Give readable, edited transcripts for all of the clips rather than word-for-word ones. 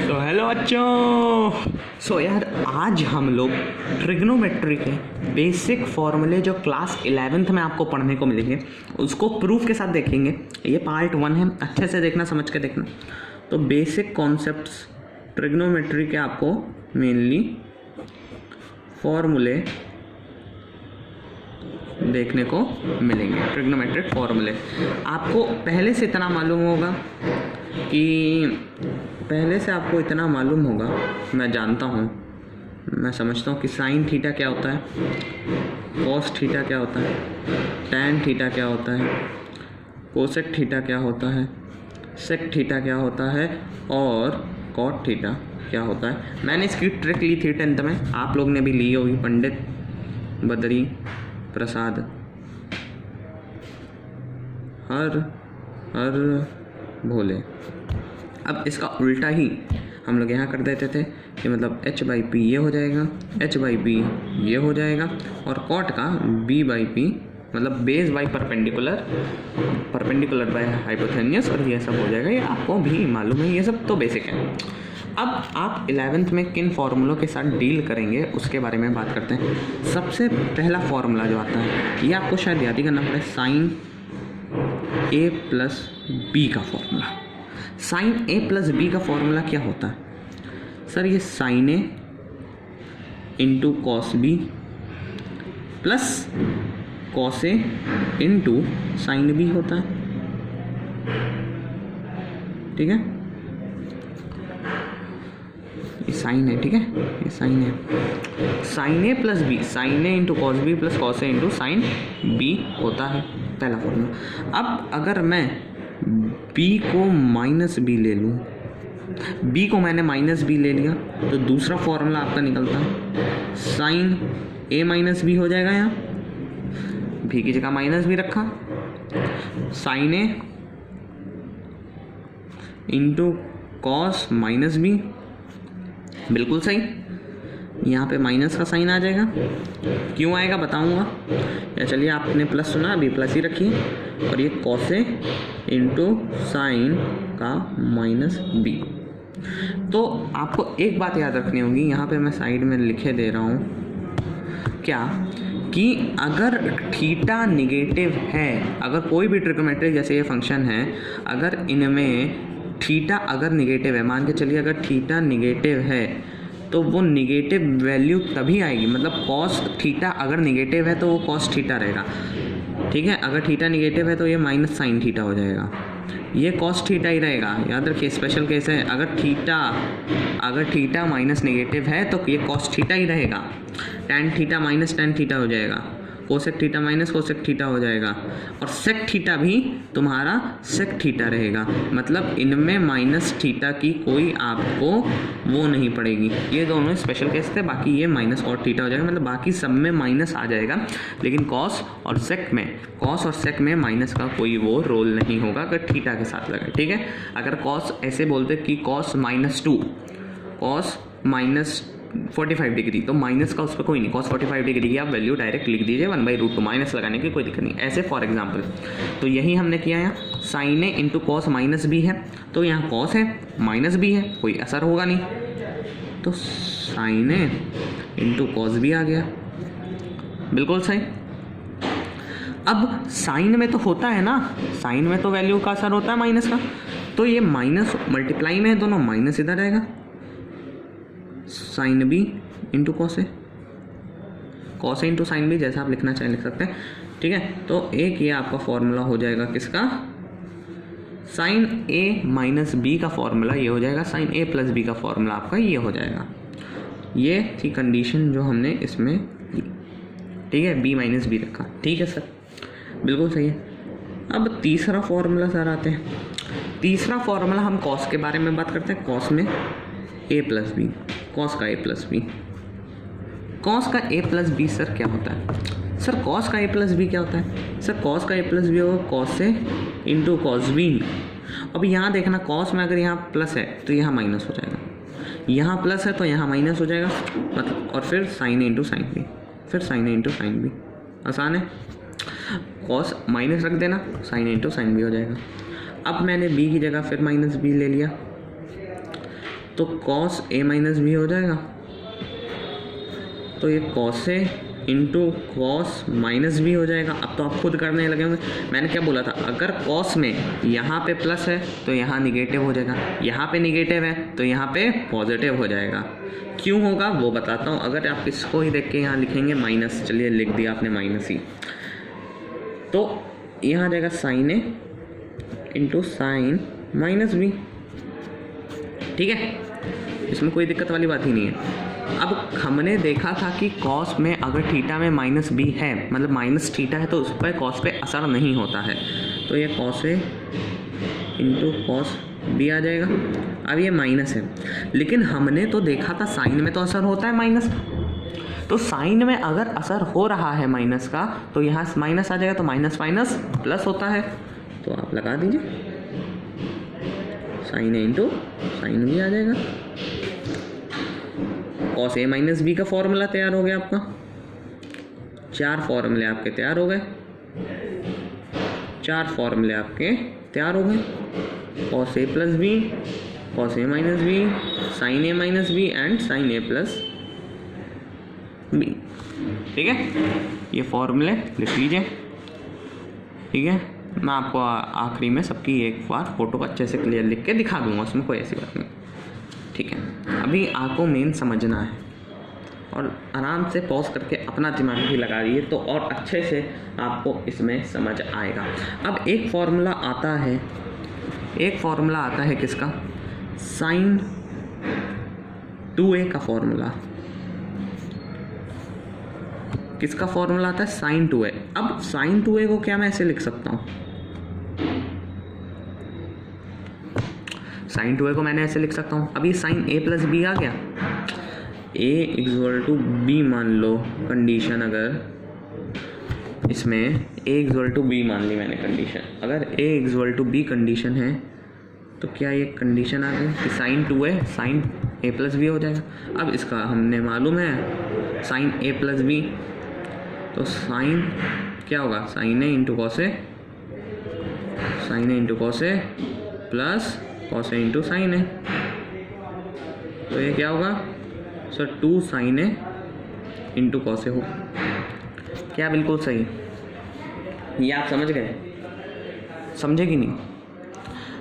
तो हेलो बच्चों। यार आज हम लोग ट्रिग्नोमेट्री के बेसिक फॉर्मूले जो क्लास 11th में आपको पढ़ने को मिलेंगे उसको प्रूफ के साथ देखेंगे। ये पार्ट 1 है, अच्छे से देखना, समझ के देखना। तो बेसिक कॉन्सेप्ट्स ट्रिग्नोमेट्री के आपको मेनली फॉर्मूले देखने को मिलेंगे। ट्रिग्नोमेट्रिक फॉर्मूले आपको पहले से इतना मालूम होगा मैं जानता हूँ, मैं समझता हूँ कि साइन थीटा क्या होता है, कॉस थीटा क्या होता है, टैन थीटा क्या होता है, कोसेक थीटा क्या होता है, सेक थीटा क्या होता है और कॉट थीटा क्या होता है। मैंने इसकी ट्रिक ली थी 10th में, आप लोग ने भी ली होगी, पंडित बद्री प्रसाद हर भोले। अब इसका उल्टा ही हम लोग यहाँ कर देते थे कि मतलब h/p ये हो जाएगा, h/p ये हो जाएगा और कॉट का b/p मतलब बेस बाई परपेंडिकुलर बाय हाइपोथेन्यूस और ये सब हो जाएगा। ये आपको भी मालूम है, ये सब तो बेसिक है। अब आप 11th में किन फार्मूलों के साथ डील करेंगे उसके बारे में बात करते हैं। सबसे पहला फार्मूला जो आता है ये आपको शायद याद ही करना पड़े, साइन a प्लस बी का formula. Sine a plus B का फॉर्मूला क्या होता है सर? ये sine a into cos B plus cos a into sine B होता है, ठीक है। ये साइन है, ठीक है, ये साइन है। Sine a plus B, sine a into cos B plus cos a into sine B होता है पहला फॉर्मूला। अब अगर मैं b को माइनस बी ले लूँ, b को मैंने माइनस बी ले लिया तो दूसरा फॉर्मूला आपका निकलता है साइन a माइनस बी हो जाएगा। यहाँ b की जगह माइनस बी रखा, sine a into cos minus B, बिल्कुल सही। यहाँ पे माइनस का साइन आ जाएगा, क्यों आएगा बताऊंगा, या चलिए आपने प्लस सुना, अभी प्लस ही रखिए। और ये कॉस ए इंटू साइन का माइनस बी। तो आपको एक बात याद रखनी होगी, यहाँ पे मैं साइड में लिखे दे रहा हूँ क्या, कि अगर थीटा निगेटिव है, अगर कोई भी ट्रिग्नोमेट्री जैसे ये फंक्शन है, अगर इनमें थीटा अगर निगेटिव है, मान के चलिए अगर थीटा निगेटिव है तो वो निगेटिव वैल्यू तभी आएगी, मतलब कॉस थीटा अगर निगेटिव है तो वो कॉस थीटा रहेगा, ठीक है। अगर थीटा निगेटिव है तो ये माइनस साइन थीटा हो जाएगा, ये कॉस थीटा ही रहेगा। याद रखिए, स्पेशल केस है, अगर थीटा माइनस निगेटिव है तो ये कॉस थीटा ही रहेगा। Tan theta minus tan theta हो जाएगा, cosec theta minus cosec theta हो जाएगा, और सेक थीटा भी तुम्हारा सेक थीटा रहेगा। मतलब इनमें माइनस थीटा की कोई आपको वो नहीं पड़ेगी। ये दोनों स्पेशल केस थे, बाकी ये माइनस और थीटा हो जाएगा, मतलब बाकी सब में माइनस आ जाएगा, लेकिन कॉस और सेक में माइनस का कोई वो रोल नहीं होगा अगर थीटा के साथ लगे, ठीक है। अगर कॉस ऐसे बोलते कि कॉस -2, कॉस माइनस 45 डिग्री, तो माइनस का उस पर कोई नहीं, कॉस 45 डिग्री की आप वैल्यू डायरेक्ट लिख दीजिए 1/√2, माइनस लगाने की कोई दिक्कत नहीं। ऐसे फॉर एग्जांपल तो यही हमने किया यहाँ, sign A into cos minus B है, तो यहाँ कॉस है माइनस बी है, कोई असर होगा नहीं, तो sine A into cos B आ गया, बिल्कुल सही। अब साइन में तो होता है ना, साइन में तो वैल्यू का असर होता है माइनस का, तो ये माइनस मल्टीप्लाई में है दोनों, माइनस इधर आएगा, साइन बी इंटू कॉस ए इंटू साइन बी, जैसा आप लिखना चाहें लिख सकते हैं, ठीक है। तो एक ये आपका फॉर्मूला हो जाएगा किसका, साइन ए माइनस बी का फॉर्मूला ये हो जाएगा, साइन ए प्लस बी का फॉर्मूला आपका ये हो जाएगा। ये थी कंडीशन जो हमने इसमें की, ठीक है, बी माइनस बी रखा, ठीक है सर, बिल्कुल सही है। अब तीसरा फॉर्मूला सर आते हैं। तीसरा फॉर्मूला हम कॉस के बारे में बात करते हैं, कॉस में ए प्लस बी, कॉस का ए प्लस बी। कॉस का ए प्लस बी सर क्या होता है? सर कॉस का ए प्लस बी क्या होता है? सर कॉस का ए प्लस बी होगा cos A into cos B. अब यहाँ देखना, कॉस में अगर यहाँ प्लस है तो यहाँ माइनस हो जाएगा, यहाँ प्लस है तो यहाँ माइनस हो जाएगा, मतलब और फिर sign A into sine B, फिर sign A into sine B, आसान है। कॉस माइनस रख देना, sign A into sine B हो जाएगा। अब मैंने बी की जगह फिर माइनस बी ले लिया, तो कॉस ए माइनस बी हो जाएगा। तो ये cos A into cos minus B हो जाएगा। अब तो आप खुद करने लगे होंगे, मैंने क्या बोला था, अगर कॉस में यहाँ पे प्लस है तो यहाँ निगेटिव हो जाएगा, यहाँ पे निगेटिव है तो यहाँ पे पॉजिटिव हो जाएगा। क्यों होगा वो बताता हूँ। अगर आप इसको ही देख के यहाँ लिखेंगे माइनस, चलिए लिख दिया आपने माइनस ही, तो यहाँ आ जाएगा sign A into sign minus B. ठीक है, इसमें कोई दिक्कत वाली बात ही नहीं है। अब हमने देखा था कि कॉस में अगर थीटा में माइनस बी है, मतलब माइनस थीटा है, तो उस पर कॉस पे असर नहीं होता है। तो ये cos A into cos B आ जाएगा। अब ये माइनस है, लेकिन हमने तो देखा था साइन में तो असर होता है माइनस का। तो साइन में अगर असर हो रहा है माइनस का, तो यहाँ माइनस आ जाएगा, तो माइनस माइनस प्लस होता है। तो आप लगा दीजिए, sign A into sine B आ जाएगा। कॉस ए माइनस बी का फॉर्मूला तैयार हो गया आपका। 4 फॉर्मूले आपके तैयार हो गए, 4 फॉर्मूले आपके तैयार हो गए। Cos A plus B, cos A minus B, sine A minus B and sine A plus B. ठीक है, ये फॉर्मूले लिख लीजिए। ठीक है, मैं आपको आखिरी में सबकी एक बार फोटो अच्छे से क्लियर लिख के दिखा दूंगा, उसमें कोई ऐसी बात नहीं। ठीक है, अभी आपको मेन समझना है और आराम से पॉज करके अपना दिमाग भी लगाइए तो और अच्छे से आपको इसमें समझ आएगा। अब एक फॉर्मूला आता है, किसका, साइन 2a का फॉर्मूला। किसका फॉर्मूला आता है, साइन 2a। अब साइन 2a को क्या मैं ऐसे लिख सकता हूँ, साइन 2a को मैंने ऐसे लिख सकता हूँ। अभी साइन a प्लस बी आ गया, a इक्वल टू बी मान लो कंडीशन, अगर इसमें a इक्वल टू बी मान ली मैंने कंडीशन, अगर a equal to B condition है तो क्या ये कंडीशन आ गई कि sine 2a sine a plus B हो जाएगा। अब इसका हमने मालूम है साइन a प्लस बी, तो साइन क्या होगा, sine a into cos A, sine A into cos A plus cos A into sine A. तो ये क्या होगा sir, 2 sine A into cos A हो। क्या बिल्कुल सही, ये आप समझ गए, समझे कि नहीं,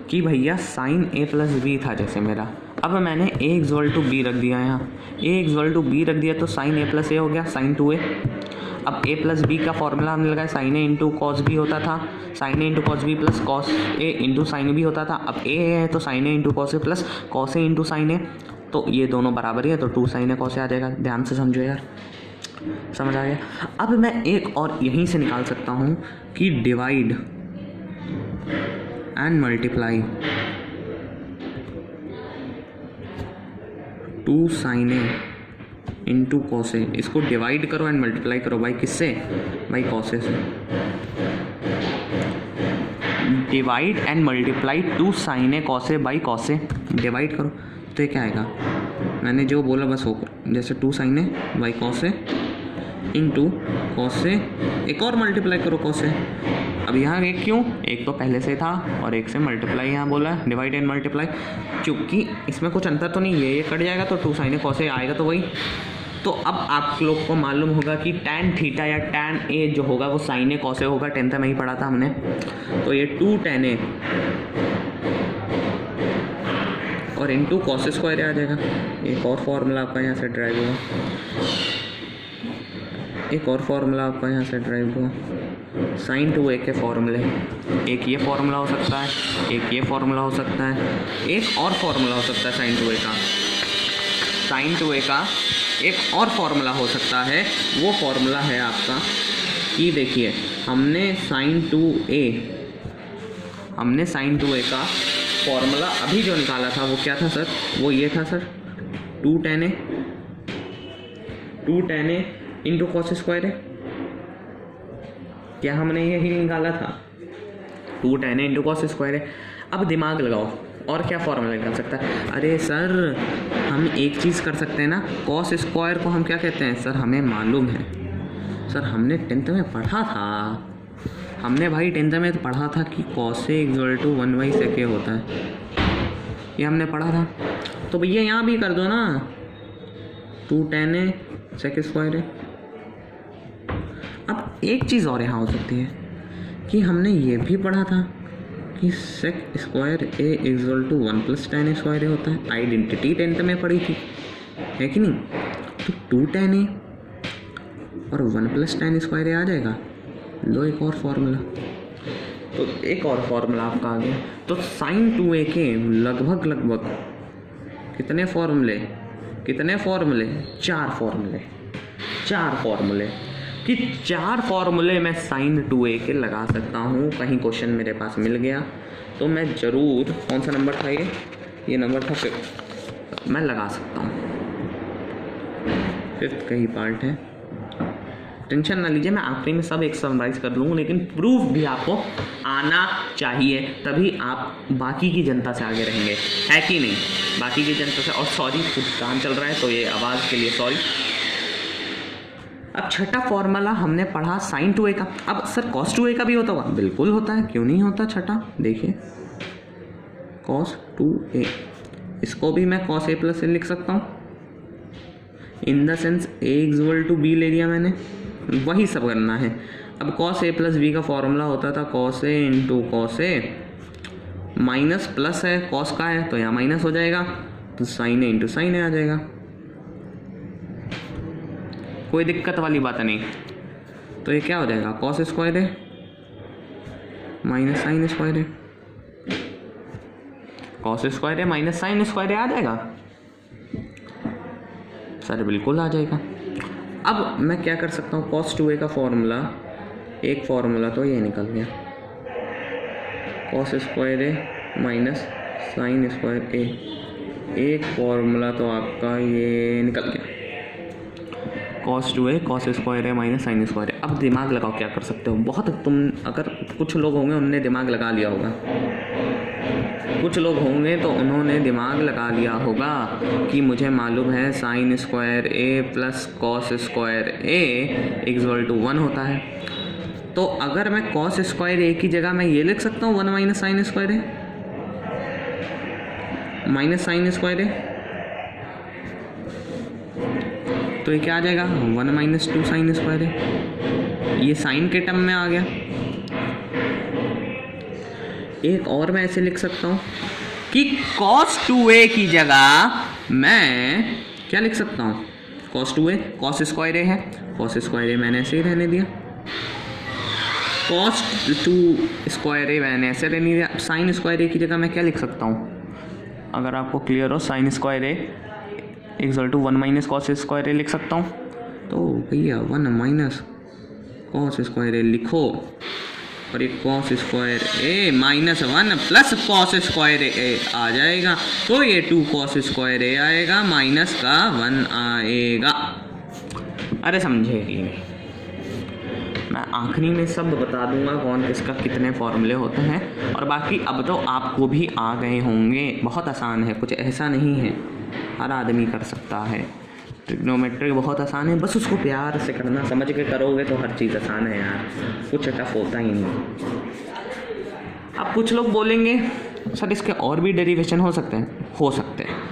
कि भैया साइन ए प्लस बी था जैसे मेरा, अब मैंने a इक्वल टू बी रख दिया, यहाँ a इक्वल टू बी रख दिया तो साइन ए प्लस ए हो गया, साइन 2a। अब a प्लस बी का फॉर्मूला हमने लगाया, sine A into cos B होता था, sine A into cos B plus cos A into sine B होता था। अब a है तो sine A into cos A plus cos A into sine A, तो ये दोनों बराबर ही है, तो 2 साइन ए कॉस ए आ जाएगा। ध्यान से समझो यार, समझ आ गया। अब मैं एक और यहीं से निकाल सकता हूँ कि divide and multiply 2 sine A into cos A, इसको डिवाइड करो एंड मल्टीप्लाई करो भाई, किससे, भाई कॉस ए से। Divide and multiply 2 sine a cos a by cos a, divide करो तो ये क्या आएगा, मैंने जो बोला बस हो, जैसे 2 sine A by cos A into cos A, एक और मल्टीप्लाई करो कॉस ए। अब यहाँ एक क्यों, एक तो पहले से था और एक से मल्टीप्लाई यहाँ बोला है, डिवाइड एंड मल्टीप्लाई, क्योंकि इसमें कुछ अंतर तो नहीं, ये कट जाएगा तो 2 साइन ए कॉस ए आएगा तो वही। तो अब आप लोग को मालूम होगा कि टैन थीटा या टैन ए जो होगा वो साइन ए कॉस ए होगा, 10th में ही पढ़ा था हमने। तो ये 2 टैन ए और इंटू कॉस स्क्वायर आ जाएगा। एक और फॉर्मूला आपका यहाँ से ड्राइव हुआ, एक और फॉर्मूला आपका यहाँ से ड्राइव हुआ, साइन 2a के फॉर्मूले, एक ये फॉर्मूला हो सकता है, एक ये फॉर्मूला हो सकता है, एक और फॉर्मूला हो सकता है साइन 2a का, साइन 2a का एक और फॉर्मूला हो सकता है। वो फॉर्मूला है आपका कि देखिए हमने साइन 2a का फॉर्मूला अभी जो निकाला था वो क्या था सर, वो ये था sir, 2 tan a into cos square है। क्या हमने यही निकाला था, 2 tan a into cos square है। अब दिमाग लगाओ और क्या फॉर्मूला निकाल सकता है, अरे सर हम एक चीज़ कर सकते हैं ना, कॉस स्क्वायर को हम क्या कहते हैं सर, हमें मालूम है सर, हमने 10th में पढ़ा था, हमने भाई 10th में पढ़ा था कि cos A equal to 1/sec होता है, ये हमने पढ़ा था। तो भैया यहाँ भी कर दो ना, 2 tan a sec स्क्वायर है। अब एक चीज़ और यहाँ हो सकती है कि हमने ये भी पढ़ा था कि sec square a equal to 1 + tan a square होता है, आइडेंटिटी 10th में पढ़ी थी, है कि नहीं? तो 2 tan a और 1 + tan स्क्वायर आ जाएगा। लो एक और फॉर्मूला, तो एक और फॉर्मूला आपका आ गया। तो sin 2a के लगभग कितने फॉर्मूले, 4 फॉर्मूले कि 4 फॉर्मूले मैं sin 2a के लगा सकता हूँ। कहीं क्वेश्चन मेरे पास मिल गया तो मैं ज़रूर, कौन सा नंबर था ये नंबर था 5th, मैं लगा सकता हूँ। 5th का ही पार्ट है, टेंशन ना लीजिए, मैं आखिरी में सब एक समराइज कर लूँगा, लेकिन प्रूफ भी आपको आना चाहिए, तभी आप बाकी की जनता से आगे रहेंगे, है कि नहीं? बाकी की जनता से। और सॉरी, कुछ काम चल रहा है तो ये आवाज़ के लिए सॉरी। अब छठा फॉर्मूला हमने पढ़ा sin 2a का। अब सर cos 2a का भी होता होगा, बिल्कुल होता है, क्यों नहीं होता। छठा देखिए, cos 2a, इसको भी मैं cos a + a लिख सकता हूँ, in the sense a = b ले लिया मैंने, वही सब करना है। अब cos a + b का फॉर्मूला होता था cos a × cos a, minus plus है, cos का है तो यहाँ माइनस हो जाएगा, तो sin a × sin a आ जाएगा। कोई दिक्कत वाली बात नहीं। तो ये क्या हो जाएगा, cos स्क्वायर है माइनस sin स्क्वायर है, cos स्क्वायर है माइनस sin स्क्वायर है, आ जाएगा सर, बिल्कुल आ जाएगा। अब मैं क्या कर सकता हूँ, cos 2a का फॉर्मूला, एक फॉर्मूला तो ये निकल गया, cos स्क्वायर है माइनस sin स्क्वायर a, एक फॉर्मूला तो आपका ये निकल गया, cos 2a cos स्क्वायर है माइनस sin स्क्वायर है। अब दिमाग लगाओ क्या कर सकते हो, बहुत तुम, अगर कुछ लोग होंगे उनने दिमाग लगा लिया होगा, कुछ लोग होंगे तो उन्होंने दिमाग लगा लिया होगा कि मुझे मालूम है sin square a + cos square a = 1 होता है। तो अगर मैं cos स्क्वायर a की जगह मैं ये लिख सकता हूँ 1 - sin square a minus sin square a, तो ये क्या आ जाएगा, 1 - 2 sin स्क्वायर है, ये साइन के टर्म में आ गया। एक और मैं ऐसे लिख सकता हूँ कि cos 2a की जगह मैं क्या लिख सकता हूँ, cos 2a cos square a है, cos स्क्वायर a मैंने ऐसे ही रहने दिया, cos 2 स्क्वायर a मैंने ऐसे रहने दिया। sin स्क्वायर a की जगह मैं क्या लिख सकता हूँ, अगर आपको क्लियर हो, sin square a = 1 - cos square a लिख सकता हूँ। तो भैया 1 - cos स्क्वायर a लिखो, और ये cos square a -1 + cos square a आ जाएगा, तो ये 2 cos स्क्वायर a आएगा, माइनस का 1 आएगा। अरे समझे कि नहीं? मैं आखिरी में सब बता दूंगा कौन किसका कितने फॉर्मूले होते हैं, और बाकी अब तो आपको भी आ गए होंगे, बहुत आसान है, कुछ ऐसा नहीं है, हर आदमी कर सकता है। ट्रिग्नोमेट्री बहुत आसान है, बस उसको प्यार से करना, समझ के करोगे तो हर चीज़ आसान है यार, कुछ टफ होता ही नहीं। अब कुछ लोग बोलेंगे सर इसके और भी डेरिवेशन हो सकते हैं, हो सकते हैं।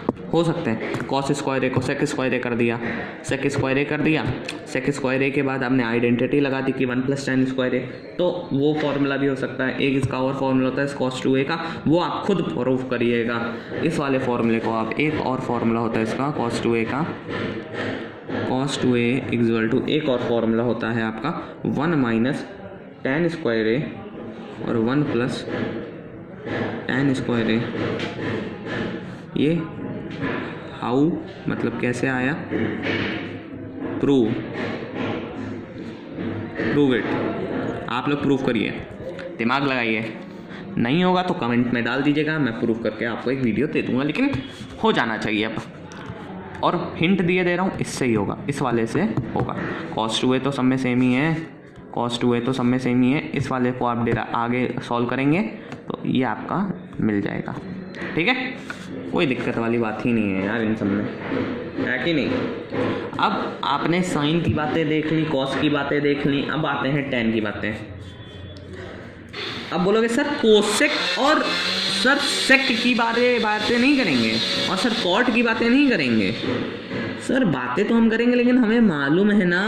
cos स्क्वायर a को sec स्क्वायर a कर दिया, sec स्क्वायर a कर दिया, sec स्क्वायर a के बाद आपने आइडेंटिटी लगा दी कि 1 + tan स्क्वायर a, तो वो फॉर्मूला भी हो सकता है। एक इसका और फॉर्मूला होता है cos 2a का, वो आप खुद प्रूफ करिएगा इस वाले फॉर्मूले को आप। एक और फॉर्मूला होता है इसका cos 2a का, cos 2a = एक और फॉर्मूला होता है आपका 1 - tan स्क्वायर a और 1 + tan स्क्वायर a। ये हाउ मतलब कैसे आया, प्रूव इट, आप लोग प्रूव करिए, दिमाग लगाइए, नहीं होगा तो कमेंट में डाल दीजिएगा, मैं प्रूव करके आपको एक वीडियो दे दूंगा, लेकिन हो जाना चाहिए अब। और हिंट दिए दे रहा हूँ, इससे ही होगा, इस वाले से होगा। cos 2a तो सब में सेम ही है, cos 2a तो सब में सेम ही है, इस वाले को आप आगे सॉल्व करेंगे तो ये आपका मिल जाएगा, ठीक है। कोई दिक्कत वाली बात ही नहीं है यार इन सब में, है कि नहीं। अब आपने साइन की बातें देख ली, कॉस की बातें देख ली, अब आते हैं टेन की बातें। अब बोलोगे सर कोसेक और सर सेक की बातें नहीं करेंगे और सर कॉट की बातें नहीं करेंगे। सर बातें तो हम करेंगे लेकिन हमें मालूम है ना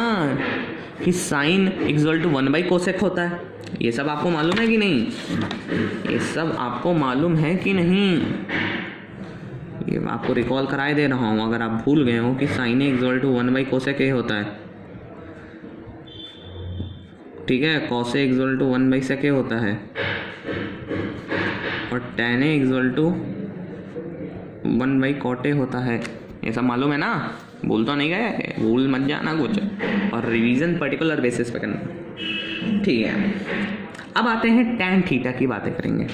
कि साइन इक्वल टू 1/कोसेक होता है। ये सब आपको मालूम है कि नहीं? ये सब आपको मालूम है कि नहीं? ये आपको रिकॉल कराए दे रहा हूँ अगर आप भूल गए हो कि साइन ए इक्वल टू 1/कोसेक ए होता है। ठीक है, कॉस ए इक्वल टू 1/सेक ए होता है और tan ए इक्वल टू 1/कॉट ए होता है। ये सब मालूम है ना? भूल तो नहीं गए? भूल मत जाना कुछ, और रिवीजन पर्टिकुलर बेसिस पे करना। ठीक है, अब आते हैं tan थीटा की बातें करेंगे।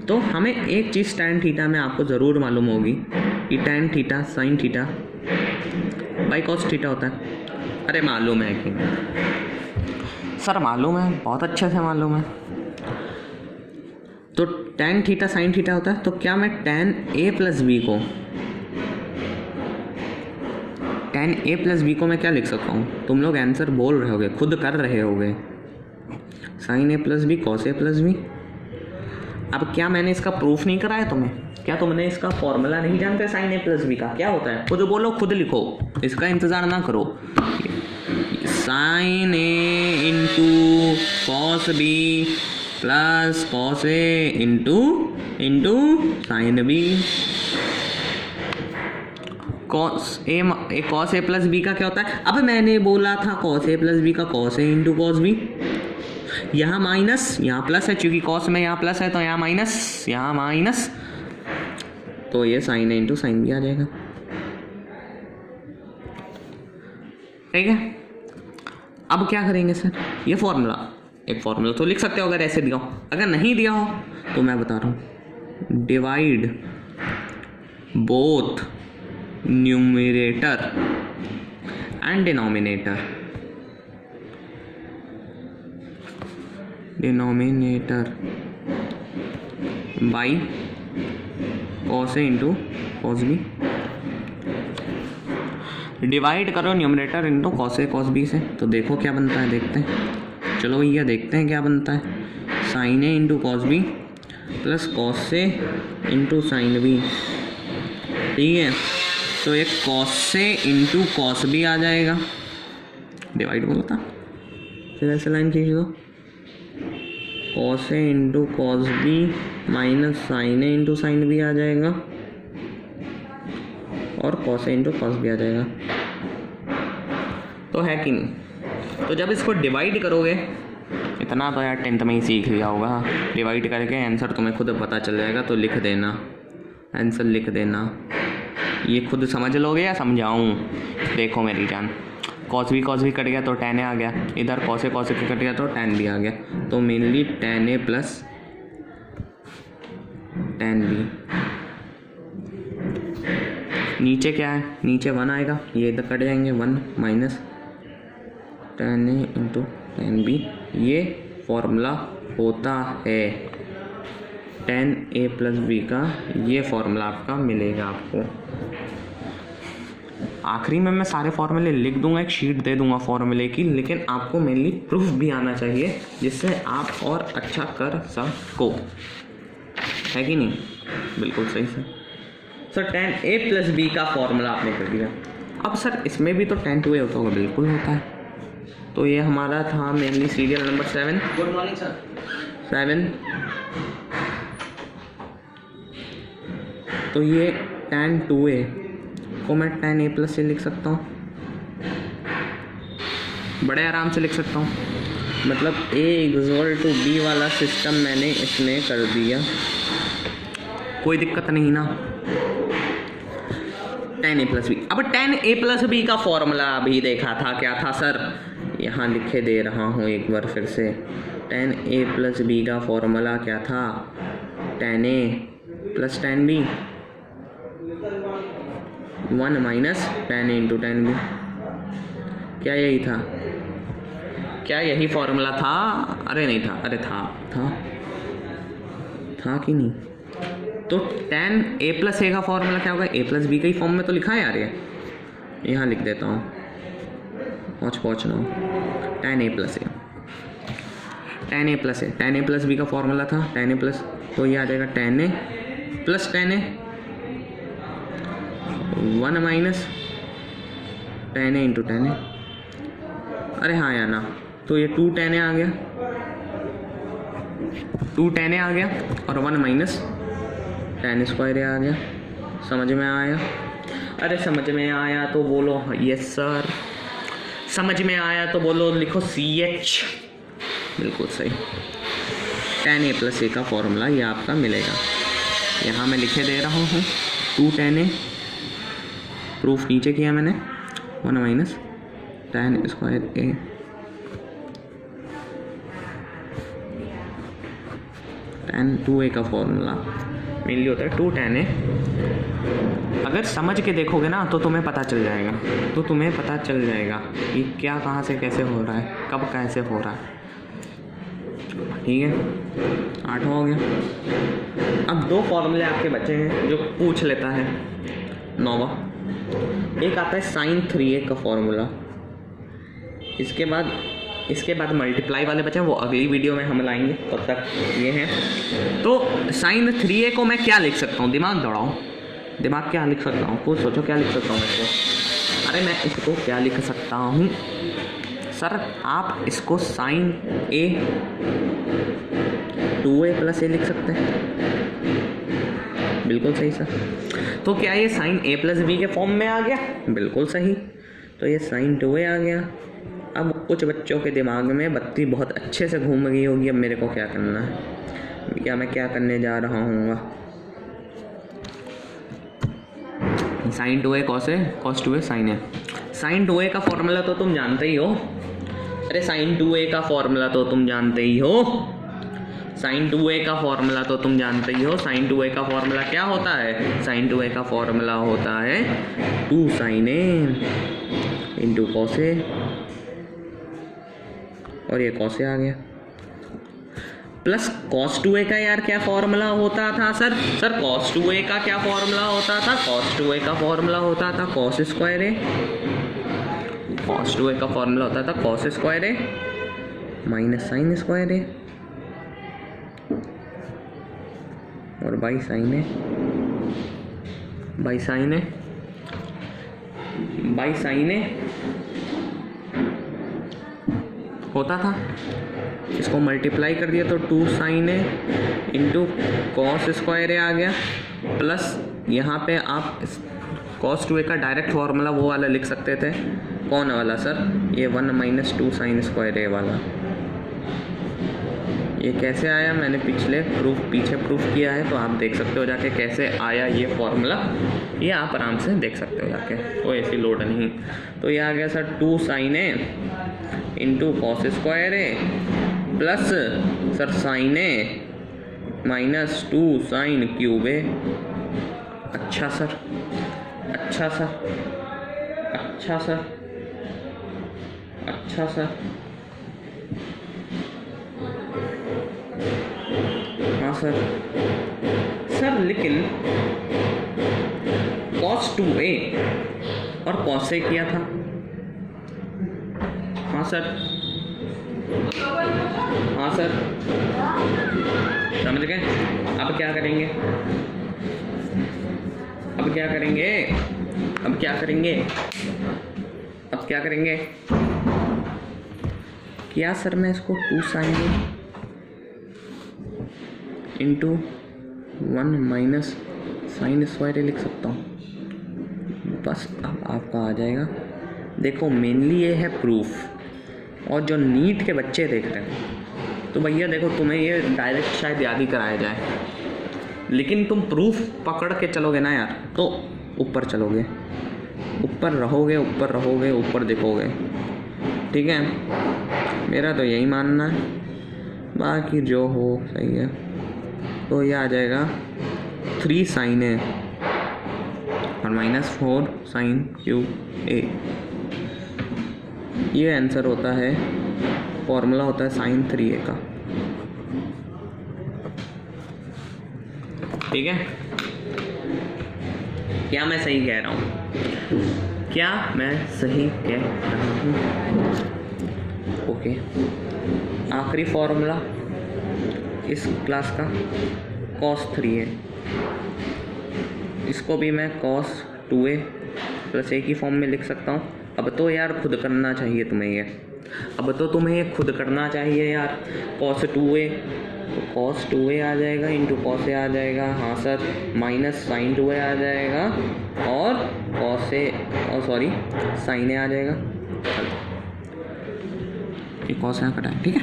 तो हमें एक चीज़ tan थीटा में आपको ज़रूर मालूम होगी कि tan theta sine theta by cos theta होता है। अरे मालूम है कि सर मालूम है, बहुत अच्छे से मालूम है। तो tan थीटा साइन थीटा होता है, तो क्या मैं tan a प्लस बी को मैं क्या लिख सकता हूँ? तुम लोग आंसर बोल रहे होगे, खुद कर रहे होगे, sign A plus B cos A plus b. अब क्या मैंने इसका प्रूफ नहीं कराया तुम्हें? क्या तुमने इसका फॉर्मूला नहीं जानते साइन ए प्लस बी का क्या होता है? खुद बोलो, खुद लिखो, इसका इंतज़ार ना करो। Sine A into cos B plus cos A into sine B. Cos A plus B का क्या होता है? अब मैंने बोला था कॉस ए प्लस बी का कॉस ए इंटू कॉस बी। यहाँ माइनस यहाँ प्लस है, क्योंकि कॉस में यहाँ प्लस है तो यहाँ माइनस, यहाँ माइनस, तो ये sign A into sine B आ जाएगा। ठीक है, अब क्या करेंगे सर? ये एक फॉर्मूला तो लिख सकते हो अगर ऐसे दिया हो। अगर नहीं दिया हो तो मैं बता रहा हूँ, divide both numerator and denominator by cos A into cos b. Divide करो numerator into cos a cos b से, तो देखो क्या बनता है, देखते हैं। चलो भैया देखते हैं क्या बनता है। Sine A into cos B plus cos A into sine B. ठीक है, तो एक कॉस ए इंटू कॉस बी आ जाएगा। डिवाइड बोलता, फिर ऐसे लाइन खींच दो, cos A into cos B minus sine A into sine B आ जाएगा, और कॉस ए इंटू कॉस बी आ जाएगा। तो है कि नहीं? तो जब इसको डिवाइड करोगे, इतना तो यार 10th में ही सीख लिया होगा, डिवाइड करके आंसर तुम्हें खुद पता चल जाएगा। तो लिख देना, आंसर लिख देना। ये खुद समझ लोगे या समझाऊँ? देखो मेरी जान, कॉस बी कट गया तो tan ए आ गया, इधर कॉस ए कट गया तो tan बी आ गया, तो मेनली tan ए प्लस tan बी। नीचे क्या है? नीचे 1 आएगा, ये इधर कट जाएंगे, 1 माइनस tan ए इंटू tan बी। ये फॉर्मूला होता है tan ए प्लस बी का। ये फॉर्मूला आपका मिलेगा आपको। आखिरी में मैं सारे फॉर्मूले लिख दूंगा, एक शीट दे दूंगा फॉर्मूले की, लेकिन आपको मेनली प्रूफ भी आना चाहिए जिससे आप और अच्छा कर सको। है कि नहीं? बिल्कुल सही sir tan a plus B का फॉर्मूला आपने कर दिया। अब सर इसमें भी तो tan 2a होता होगा? बिल्कुल होता है। तो ये हमारा था mainly serial number 7। Good morning sir. 7। तो ये tan 2a को मैं tan a प्लस से लिख सकता हूँ, बड़े आराम से लिख सकता हूँ। मतलब a इक्वल टू b वाला सिस्टम मैंने इसमें कर दिया, कोई दिक्कत नहीं ना। tan a plus b. अब tan a प्लस बी का फॉर्मूला अभी देखा था, क्या था सर? यहाँ लिखे दे रहा हूँ एक बार फिर से। tan a प्लस बी का फॉर्मूला क्या था? tan a plus tan b, 1 minus tan a into tan b। क्या यही था? क्या यही फॉर्मूला था? अरे नहीं था, अरे था कि नहीं? तो tan a प्लस ए का फॉर्मूला क्या होगा? a प्लस बी का ही फॉर्म में तो लिखा है यार। ये यहाँ लिख देता हूँ, पहुँचना tan a प्लस बी का फॉर्मूला था tan a प्लस तो ये आ जाएगा tan a plus tan a 1 minus tan a into tan a। अरे हाँ या ना, तो ये 2 tan a आ गया, 2 tan a आ गया और 1 माइनस tan स्क्वायर a आ गया। समझ में आया? अरे समझ में आया तो बोलो यस सर, समझ में आया तो बोलो, लिखो CH। बिल्कुल सही। tan a प्लस a का फॉर्मूला ये आपका मिलेगा। यहाँ मैं लिखे दे रहा हूँ 2 tan a, प्रूफ नीचे किया मैंने, 1 minus tan square a tan 2a का फॉर्मूला मेनली होता है 2 tan a। अगर समझ के देखोगे ना तो तुम्हें पता चल जाएगा, तो तुम्हें पता चल जाएगा कि क्या कहाँ से कैसे हो रहा है, कब कैसे हो रहा है। ठीक है, 8 हो गया। अब 2 फॉर्मूले आपके बचे हैं जो पूछ लेता है 9वां। एक आता है sin 3a का फॉर्मूला, इसके बाद मल्टीप्लाई वाले बचे हैं, वो अगली वीडियो में हम लाएंगे, तब तक ये हैं। तो sin 3a को मैं क्या लिख सकता हूँ? दिमाग दौड़ाओ, दिमाग क्या लिख सकता हूँ? कुछ सोचो क्या लिख सकता हूँ इसको। अरे मैं इसको क्या लिख सकता हूँ सर? आप इसको sin a 2a plus a लिख सकते हैं। बिल्कुल सही सर। तो क्या ये sin a प्लस b के फॉर्म में आ गया? बिल्कुल सही। तो ये sin 2a आ गया। अब कुछ बच्चों के दिमाग में बत्ती बहुत अच्छे से घूम गई होगी। अब मेरे को क्या करना है, या मैं क्या करने जा रहा हूँ? sin 2a cos 2a sin a। sin 2a का फॉर्मूला तो तुम जानते ही हो। अरे sin 2a का फॉर्मूला तो तुम जानते ही हो, sin 2a का फॉर्मूला तो तुम जानते ही हो। sin 2a का फॉर्मूला क्या होता है? sin 2a का फॉर्मूला होता है 2 sin a into cos a, और ये cos a आ गया, प्लस cos 2a का यार क्या फॉर्मूला होता था सर? cos 2a का क्या फॉर्मूला होता था? cos 2a का फॉर्मूला होता था cos square a। cos 2a का फॉर्मूला होता था cos square a minus sin square a और बाई sin a होता था। इसको मल्टीप्लाई कर दिया तो 2 sin a into cos square a आ गया, प्लस यहाँ पे आप cos 2a का डायरेक्ट फार्मूला वो वाला लिख सकते थे। कौन वाला सर? ये 1 माइनस 2 sin स्क्वायर a वाला। ये कैसे आया? मैंने पीछे प्रूफ किया है, तो आप देख सकते हो जाके कैसे आया ये फॉर्मूला। ये आप आराम से देख सकते हो जाके, कोई ऐसी लोड नहीं। तो ये आ गया sir 2 sin a into cos square a plus sir sin a minus 2 sin cube a। अच्छा सर, अच्छा सर, अच्छा सर, अच्छा सर, हाँ सर। सर लेकिन cos 2a और cos a किया था। हाँ सर, हाँ सर, समझ गए? अब क्या करेंगे? अब क्या करेंगे? अब क्या करेंगे? अब क्या करेंगे? क्या सर मैं इसको 2 sin a into 1 minus sin square a लिख सकता हूँ। बस अब आपका आ जाएगा। देखो मेनली ये है प्रूफ, और जो नीट के बच्चे देख रहे हैं तो भैया देखो तुम्हें ये डायरेक्ट शायद याद ही कराया जाए, लेकिन तुम प्रूफ पकड़ के चलोगे ना यार तो ऊपर चलोगे, ऊपर रहोगे, ऊपर रहोगे, ऊपर देखोगे। ठीक है, मेरा तो यही मानना है, बाकी जो हो सही है। तो ये आ जाएगा 3 sin a और माइनस 4 sin क्यूब a। ये आंसर होता है, फॉर्मूला होता है sin 3a का। ठीक है, क्या मैं सही कह रहा हूँ? क्या मैं सही कह रहा हूँ? ओके, आखिरी फॉर्मूला इस क्लास का, cos 3a, इसको भी मैं cos 2a प्लस a की फॉर्म में लिख सकता हूँ। अब तो यार खुद करना चाहिए तुम्हें ये, अब तो तुम्हें ये खुद करना चाहिए यार। cos 2a तो cos 2a आ जाएगा इंटू cos a आ जाएगा, हाँ सर, माइनस sin 2a आ जाएगा और cos a और सॉरी sin a आ जाएगा। ये cos a कटा है, ठीक है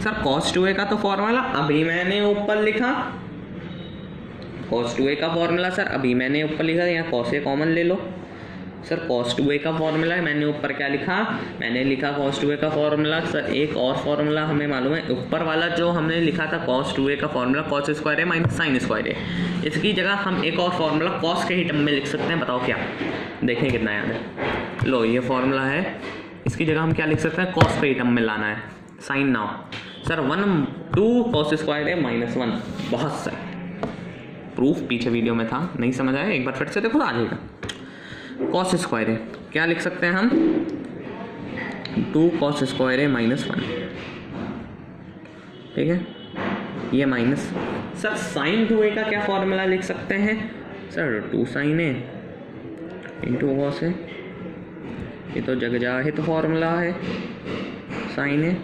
सर। cos 2a का तो फॉर्मूला अभी मैंने ऊपर लिखा, cos 2a का फॉर्मूला सर अभी मैंने ऊपर लिखा, यहाँ cos a कॉमन ले लो सर। cos 2a का फॉर्मूला है, मैंने ऊपर क्या लिखा, मैंने लिखा cos 2a का फॉर्मूला। सर एक और फॉर्मूला हमें मालूम है, ऊपर वाला जो हमने लिखा था cos 2a का फॉर्मूला cos स्क्वायर है माइनस साइन स्क्वायर है, इसकी जगह हम एक और फॉर्मूला cos के ही टर्म में लिख सकते हैं। बताओ क्या, देखें कितना याद है। लो ये फॉर्मूला है, इसकी जगह हम क्या लिख सकते हैं, cos के ही टर्म में लाना है, साइन ना हो सर। 1 2 cos स्क्वायर है माइनस 1, बहुत सही। प्रूफ पीछे वीडियो में था, नहीं समझ आया एक बार फिर से देखो, आ जाएगा। cos स्क्वायर है क्या लिख सकते हैं हम, 2 cos स्क्वायर है माइनस 1, ठीक है। ये माइनस सर साइन 2a का क्या फॉर्मूला लिख सकते हैं sir, 2 sin a into cos a, ये तो जगजाहिर फॉर्मूला है साइन a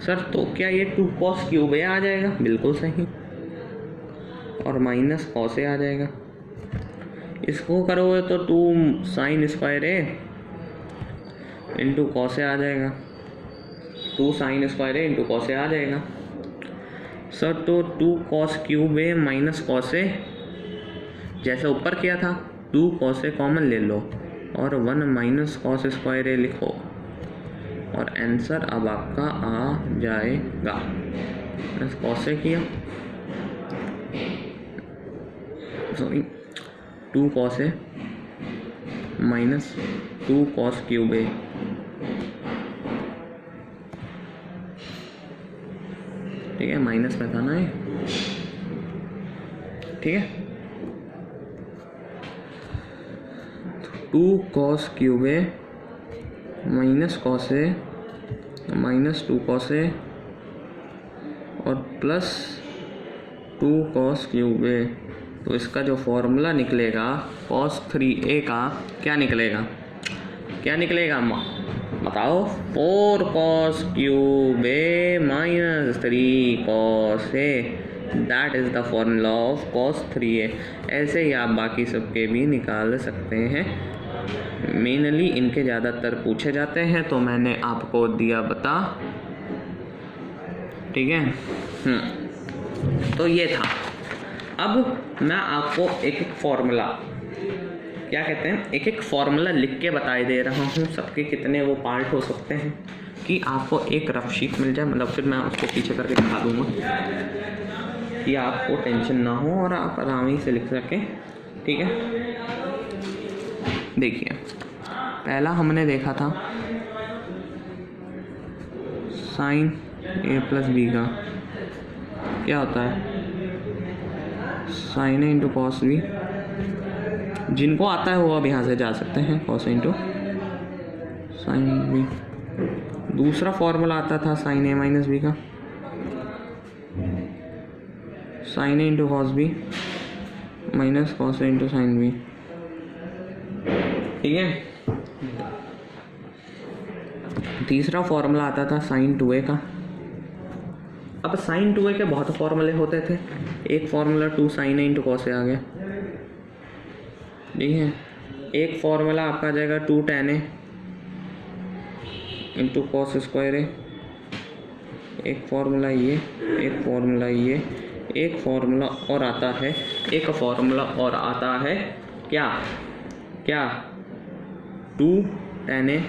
सर। तो क्या ये 2 cos क्यूब a आ जाएगा, बिल्कुल सही, और माइनस cos a आ जाएगा। इसको करोगे तो 2 sin square a into cos a आ जाएगा, 2 sin square a into cos a आ जाएगा सर। तो 2 cos cube a minus cos a, जैसे ऊपर किया था 2 cos a कॉमन ले लो और 1 माइनस cos स्क्वायर a लिखो, और आंसर अब आपका आ जाएगा। cos a किया, sorry 2 cos a minus 2 cos cube a, ठीक है, माइनस में था ना ये, ठीक है। 2 cos cube a minus cos a minus 2 cos a और प्लस 2 cos क्यूब a, तो इसका जो फॉर्मूला निकलेगा cos 3a का क्या निकलेगा, क्या निकलेगा अम्मा बताओ, 4 cos cube a minus 3 cos a, that is the formula of cos 3a। ऐसे ही आप बाकी सबके भी निकाल सकते हैं, मेनली इनके ज़्यादातर पूछे जाते हैं, तो मैंने आपको दिया बता, ठीक है। तो ये था। अब मैं आपको एक एक फॉर्मूला, क्या कहते हैं, एक एक फॉर्मूला लिख के बताए दे रहा हूँ, सबके कितने वो पार्ट हो सकते हैं, कि आपको एक रफ शीट मिल जाए, मतलब फिर मैं उसको पीछे करके दिखा दूँगा कि आपको टेंशन ना हो और आप आराम से लिख सकें, ठीक है। देखिए पहला हमने देखा था साइन a प्लस बी का क्या होता है, sine a into cos b, जिनको आता है वो अब यहाँ से जा सकते हैं, कॉस इंटू साइन बी। दूसरा फॉर्मूला आता था साइन a माइनस बी का, sine a into cos B minus cos a into sine B, ठीक है। तीसरा फॉर्मूला आता था साइन 2a का। अब साइन 2a के बहुत फॉर्मूले होते थे, एक formula 2 sin a into cos a आ गया, ठीक है। एक फॉर्मूला आपका आ जाएगा 2 tan a into cos square a, एक फॉर्मूला ये, एक फॉर्मूला ये, एक फॉर्मूला और आता है, एक फॉर्मूला और आता है क्या क्या 2 tan a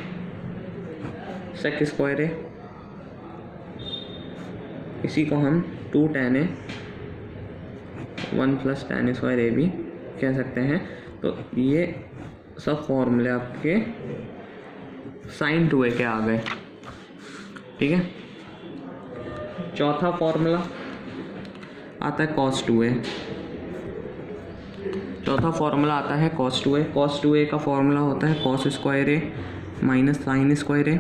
sec square a, इसी को हम 2 tan a 1 plus tan square a भी कह सकते हैं। तो ये सब फॉर्मूले आपके साइन 2a के आ गए, ठीक है। चौथा फॉर्मूला आता है cos 2a, चौथा फॉर्मूला आता है cos 2a। cos 2a का फॉर्मूला होता है cos square a minus sine square a,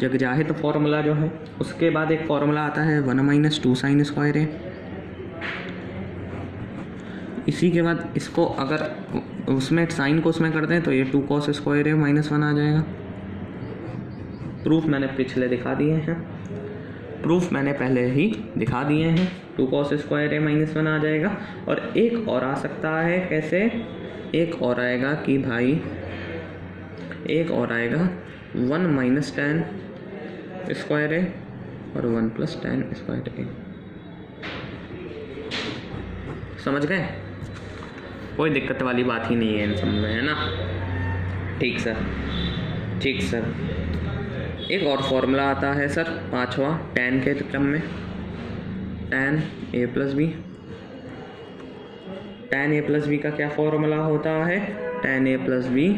जगजाहिर फॉर्मूला जो है, उसके बाद एक फॉर्मूला आता है 1 माइनस 2 साइन स्क्वायर ए। इसी के बाद इसको अगर उसमें साइन को उसमें करते हैं तो ये 2 कॉस स्क्वायर ए -1 आ जाएगा। प्रूफ मैंने पिछले दिखा दिए हैं, प्रूफ मैंने पहले ही दिखा दिए हैं। 2 कॉस स्क्वायर ए -1 आ जाएगा। और एक और आ सकता है, कैसे? एक और आएगा कि भाई, एक और आएगा 1 माइनस tan स्क्वायर ए और 1 प्लस tan स्क्वायर ए। समझ गए? कोई दिक्कत वाली बात ही नहीं है इन सब में, है ना? ठीक सर, ठीक सर। एक और फॉर्मूला आता है सर 5वां tan के क्रम में, tan a plus b. tan a plus B का क्या फॉर्मूला होता है? tan a प्लस बी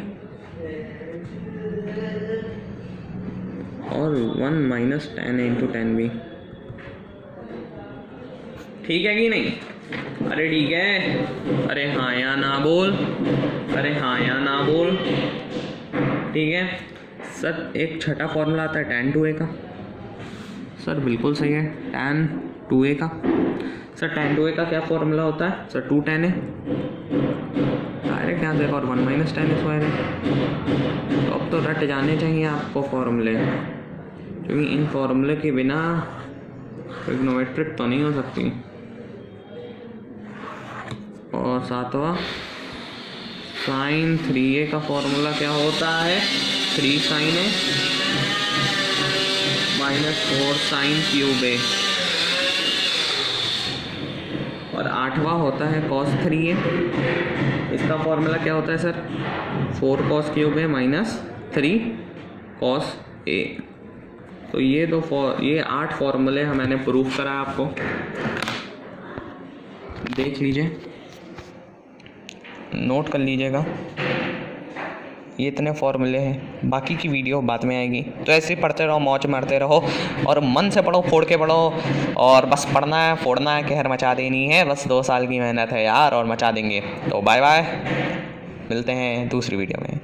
और 1 minus tan a into tan b। ठीक है कि नहीं? अरे ठीक है, अरे हाँ या ना बोल, अरे हाँ या ना बोल। ठीक है सर। एक छठा फॉर्मूला आता है tan 2a का। सर बिल्कुल सही है, tan 2a का। सर tan 2a का क्या फॉर्मूला होता है? Sir 2 tan a। डायरेक्ट यहाँ देखो, और 1 माइनस tan स्क्वायर है। तो अब तो रट जाने चाहिए आपको फॉर्मूले, क्योंकि इन फॉर्मूले के बिना ट्रिग्नोमेट्रिक तो नहीं हो सकती। और 7वां साइन 3a का फॉर्मूला क्या होता है? 3 sine a -4 sine cube a। और 8वां होता है cos 3a। इसका फॉर्मूला क्या होता है sir? 4 cos cube a -3 cos a। तो ये 8 फॉर्मूले मैंने प्रूफ करा आपको, देख लीजिए, नोट कर लीजिएगा। ये इतने फॉर्मूले हैं, बाकी की वीडियो बाद में आएगी। तो ऐसे ही पढ़ते रहो, मौज मारते रहो, और मन से पढ़ो, फोड़ के पढ़ो। और बस पढ़ना है, फोड़ना है, कहर मचा देनी है। बस 2 साल की मेहनत है यार, और मचा देंगे। तो बाय बाय, मिलते हैं दूसरी वीडियो में।